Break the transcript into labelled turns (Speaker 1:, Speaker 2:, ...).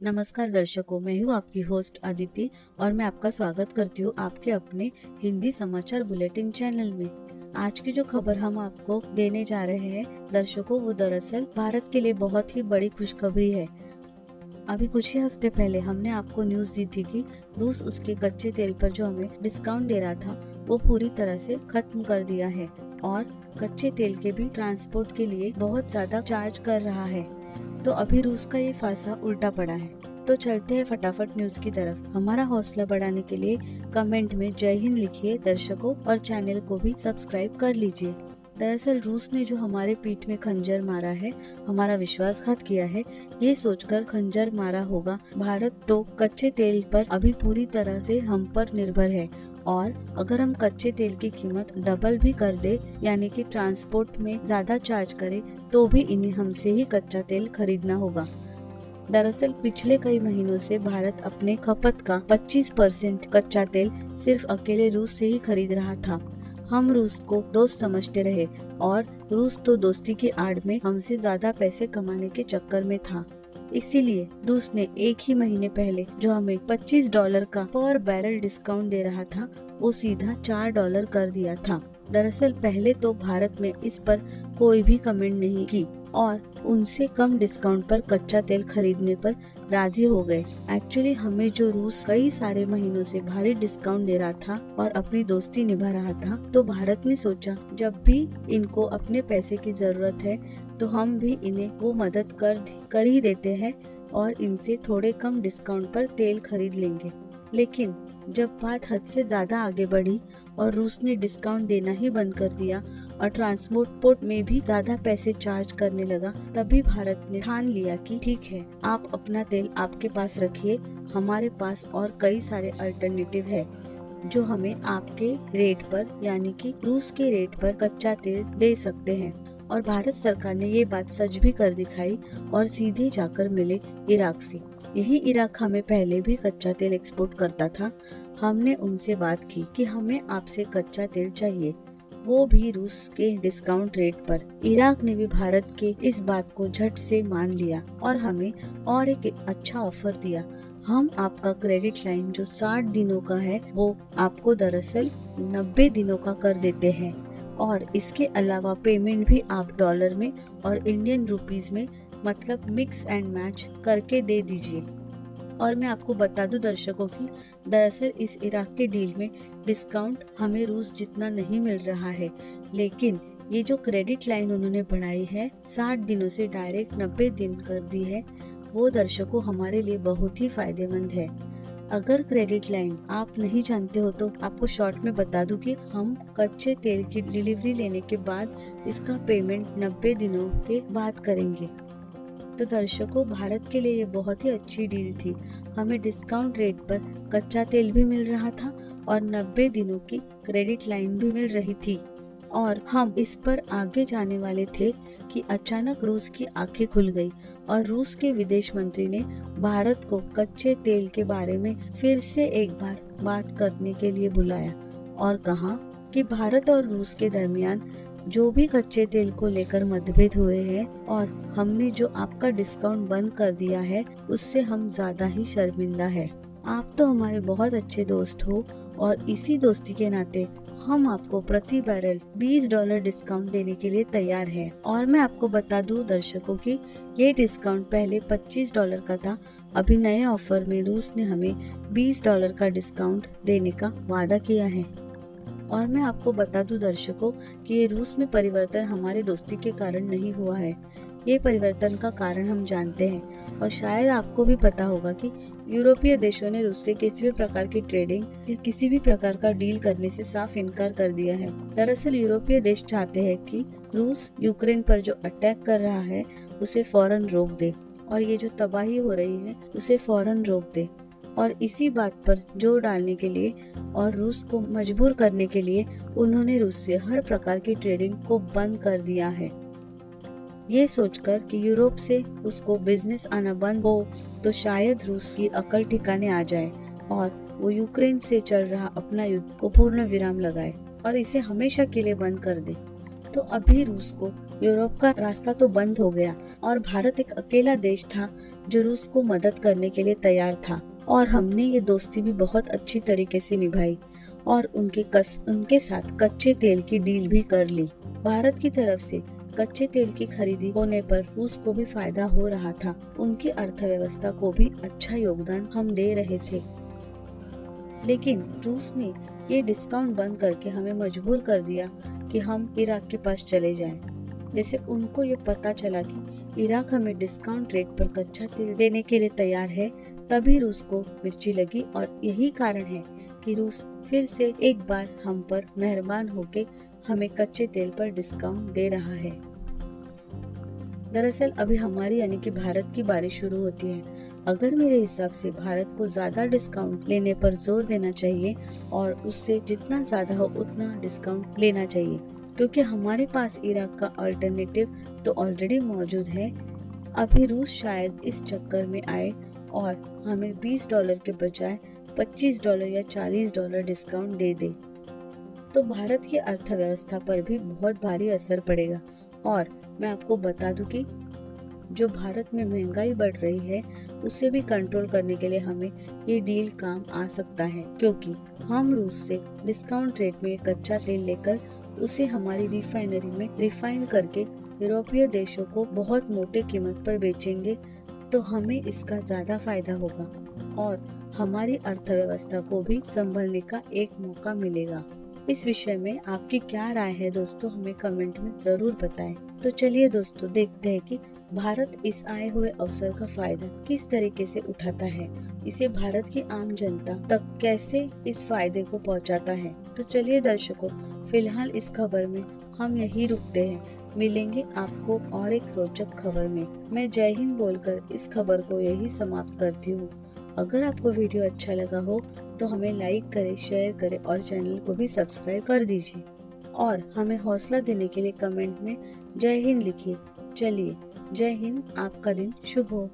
Speaker 1: नमस्कार दर्शकों, मैं हूँ आपकी होस्ट अदिति और मैं आपका स्वागत करती हूँ आपके अपने हिंदी समाचार बुलेटिन चैनल में। आज की जो खबर हम आपको देने जा रहे हैं दर्शकों, वो दरअसल भारत के लिए बहुत ही बड़ी खुशखबरी है। अभी कुछ ही हफ्ते पहले हमने आपको न्यूज दी थी कि रूस उसके कच्चे तेल पर जो हमें डिस्काउंट दे रहा था वो पूरी तरह से खत्म कर दिया है और कच्चे तेल के भी ट्रांसपोर्ट के लिए बहुत ज्यादा चार्ज कर रहा है। तो अभी रूस का ये फैसला उल्टा पड़ा है। तो चलते हैं फटाफट न्यूज की तरफ। हमारा हौसला बढ़ाने के लिए कमेंट में जय हिंद लिखिए दर्शकों और चैनल को भी सब्सक्राइब कर लीजिए। दरअसल रूस ने जो हमारे पीठ में खंजर मारा है, हमारा विश्वासघात किया है, ये सोचकर खंजर मारा होगा। भारत तो कच्चे तेल पर अभी पूरी तरह से हम पर निर्भर है और अगर हम कच्चे तेल की कीमत डबल भी कर दे, यानी कि ट्रांसपोर्ट में ज्यादा चार्ज करे, तो भी इन्हें हमसे ही कच्चा तेल खरीदना होगा। दरअसल पिछले कई महीनों से भारत अपने खपत का 25% कच्चा तेल सिर्फ अकेले रूस से ही खरीद रहा था। हम रूस को दोस्त समझते रहे और रूस तो दोस्ती की आड़ में हमसे ज्यादा पैसे कमाने के चक्कर में था। इसीलिए रूस ने एक ही महीने पहले जो हमें $25 का पर बैरल डिस्काउंट दे रहा था, वो सीधा $4 कर दिया था। दरअसल पहले तो भारत में इस पर कोई भी कमेंट नहीं की और उनसे कम डिस्काउंट पर कच्चा तेल खरीदने पर राजी हो गए। एक्चुअली हमें जो रूस कई सारे महीनों से भारी डिस्काउंट दे रहा था और अपनी दोस्ती निभा रहा था, तो भारत ने सोचा जब भी इनको अपने पैसे की जरूरत है तो हम भी इन्हें वो मदद कर ही देते हैं और इनसे थोड़े कम डिस्काउंट पर तेल खरीद लेंगे। लेकिन जब बात हद से ज्यादा आगे बढ़ी और रूस ने डिस्काउंट देना ही बंद कर दिया और ट्रांसपोर्ट में भी ज्यादा पैसे चार्ज करने लगा, तभी भारत ने ठान लिया कि ठीक है, आप अपना तेल आपके पास रखिए, हमारे पास और कई सारे अल्टरनेटिव है जो हमें आपके रेट पर, यानी कि रूस के रेट पर कच्चा तेल दे सकते हैं। और भारत सरकार ने ये बात सच भी कर दिखाई और सीधे जाकर मिले इराक से। यही इराक हमें पहले भी कच्चा तेल एक्सपोर्ट करता था। हमने उनसे बात की कि हमें आपसे कच्चा तेल चाहिए, वो भी रूस के डिस्काउंट रेट पर। इराक ने भी भारत के इस बात को झट से मान लिया और हमें और एक अच्छा ऑफर दिया। हम आपका क्रेडिट लाइन जो 60 दिनों का है, वो आपको दरअसल 90 दिनों का कर देते हैं और इसके अलावा पेमेंट भी आप डॉलर में और इंडियन रुपीस में, मतलब मिक्स एंड मैच करके दे दीजिए। और मैं आपको बता दूं दर्शकों की दरअसल इस इराक के डील में डिस्काउंट हमें रूस जितना नहीं मिल रहा है, लेकिन ये जो क्रेडिट लाइन उन्होंने बढ़ाई है 60 दिनों से डायरेक्ट 90 दिन कर दी है, वो दर्शकों हमारे लिए बहुत ही फायदेमंद है। अगर क्रेडिट लाइन आप नहीं जानते हो तो आपको शॉर्ट में बता दूं कि हम कच्चे तेल की डिलीवरी लेने के बाद इसका पेमेंट 90 दिनों के बाद करेंगे। तो दर्शकों, भारत के लिए ये बहुत ही अच्छी डील थी। हमें डिस्काउंट रेट पर कच्चा तेल भी मिल रहा था और 90 दिनों की क्रेडिट लाइन भी मिल रही थी और हम इस पर आगे जाने वाले थे कि अचानक रूस की आंखें खुल गई और रूस के विदेश मंत्री ने भारत को कच्चे तेल के बारे में फिर से एक बार बात करने के लिए बुलाया और कहा कि भारत और रूस के दरमियान जो भी कच्चे तेल को लेकर मतभेद हुए हैं और हमने जो आपका डिस्काउंट बंद कर दिया है, उससे हम ज्यादा ही शर्मिंदा है। आप तो हमारे बहुत अच्छे दोस्त हो और इसी दोस्ती के नाते हम आपको प्रति बैरल $20 डिस्काउंट देने के लिए तैयार हैं। और मैं आपको बता दूं दर्शकों कि ये डिस्काउंट पहले $25 का था। अभी नए ऑफर में रूस ने हमें $20 का डिस्काउंट देने का वादा किया है। और मैं आपको बता दूं दर्शकों कि ये रूस में परिवर्तन हमारे दोस्ती के कारण नहीं हुआ है। ये परिवर्तन का कारण हम जानते हैं और शायद आपको भी पता होगा कि यूरोपीय देशों ने रूस से किसी भी प्रकार की ट्रेडिंग या किसी भी प्रकार का डील करने से साफ इनकार कर दिया है। दरअसल यूरोपीय देश चाहते हैं कि रूस यूक्रेन पर जो अटैक कर रहा है उसे फौरन रोक दे और ये जो तबाही हो रही है उसे फौरन रोक दे। और इसी बात पर जोर डालने के लिए और रूस को मजबूर करने के लिए उन्होंने रूस से हर प्रकार की ट्रेडिंग को बंद कर दिया है। ये सोचकर कि यूरोप से उसको बिजनेस आना बंद हो तो शायद रूस की अकल ठिकाने आ जाए और वो यूक्रेन से चल रहा अपना युद्ध को पूर्ण विराम लगाए और इसे हमेशा के लिए बंद कर दे। तो अभी रूस को यूरोप का रास्ता तो बंद हो गया और भारत एक अकेला देश था जो रूस को मदद करने के लिए तैयार था और हमने ये दोस्ती भी बहुत अच्छी तरीके से निभाई और उनके साथ कच्चे तेल की डील भी कर ली। भारत की तरफ से कच्चे तेल की खरीदी होने पर रूस को भी फायदा हो रहा था। उनकी अर्थव्यवस्था को भी अच्छा योगदान हम दे रहे थे। लेकिन रूस ने ये डिस्काउंट बंद करके हमें मजबूर कर दिया कि हम इराक के पास चले जाएं। जैसे उनको ये पता चला कि इराक हमें डिस्काउंट रेट पर कच्चा तेल देने के लिए तैयार है, तभी रूस को मिर्ची लगी और यही कारण है कि रूस फिर से एक बार हम पर मेहरबान होके हमें कच्चे तेल पर डिस्काउंट दे रहा है। दरअसल अभी हमारी यानी कि भारत की बारी शुरू होती है। अगर मेरे हिसाब से भारत को ज्यादा डिस्काउंट लेने पर जोर देना चाहिए और उससे जितना ज्यादा हो उतना डिस्काउंट लेना चाहिए, क्योंकि हमारे पास इराक का अल्टरनेटिव तो ऑलरेडी मौजूद है। अभी रूस शायद इस चक्कर में आए और हमें $20 के बजाय $25 या $40 डिस्काउंट दे दे, तो भारत की अर्थव्यवस्था पर भी बहुत भारी असर पड़ेगा। और मैं आपको बता दूं कि जो भारत में महंगाई बढ़ रही है उसे भी कंट्रोल करने के लिए हमें ये डील काम आ सकता है, क्योंकि हम रूस से डिस्काउंट रेट में कच्चा तेल लेकर उसे हमारी रिफाइनरी में रिफाइन करके यूरोपीय देशों को बहुत मोटे कीमत पर बेचेंगे, तो हमें इसका ज्यादा फायदा होगा और हमारी अर्थव्यवस्था को भी संभलने का एक मौका मिलेगा। इस विषय में आपकी क्या राय है दोस्तों, हमें कमेंट में जरूर बताएं। तो चलिए दोस्तों देखते हैं कि भारत इस आए हुए अवसर का फायदा किस तरीके से उठाता है, इसे भारत की आम जनता तक कैसे इस फायदे को पहुंचाता है। तो चलिए दर्शकों, फिलहाल इस खबर में हम यही रुकते हैं। मिलेंगे आपको और एक रोचक खबर में। मैं जय हिंद बोलकर इस खबर को यही समाप्त करती हूँ। अगर आपको वीडियो अच्छा लगा हो तो हमें लाइक करें, शेयर करें और चैनल को भी सब्सक्राइब कर दीजिए और हमें हौसला देने के लिए कमेंट में जय हिंद लिखिए। चलिए, जय हिंद, आपका दिन शुभ हो।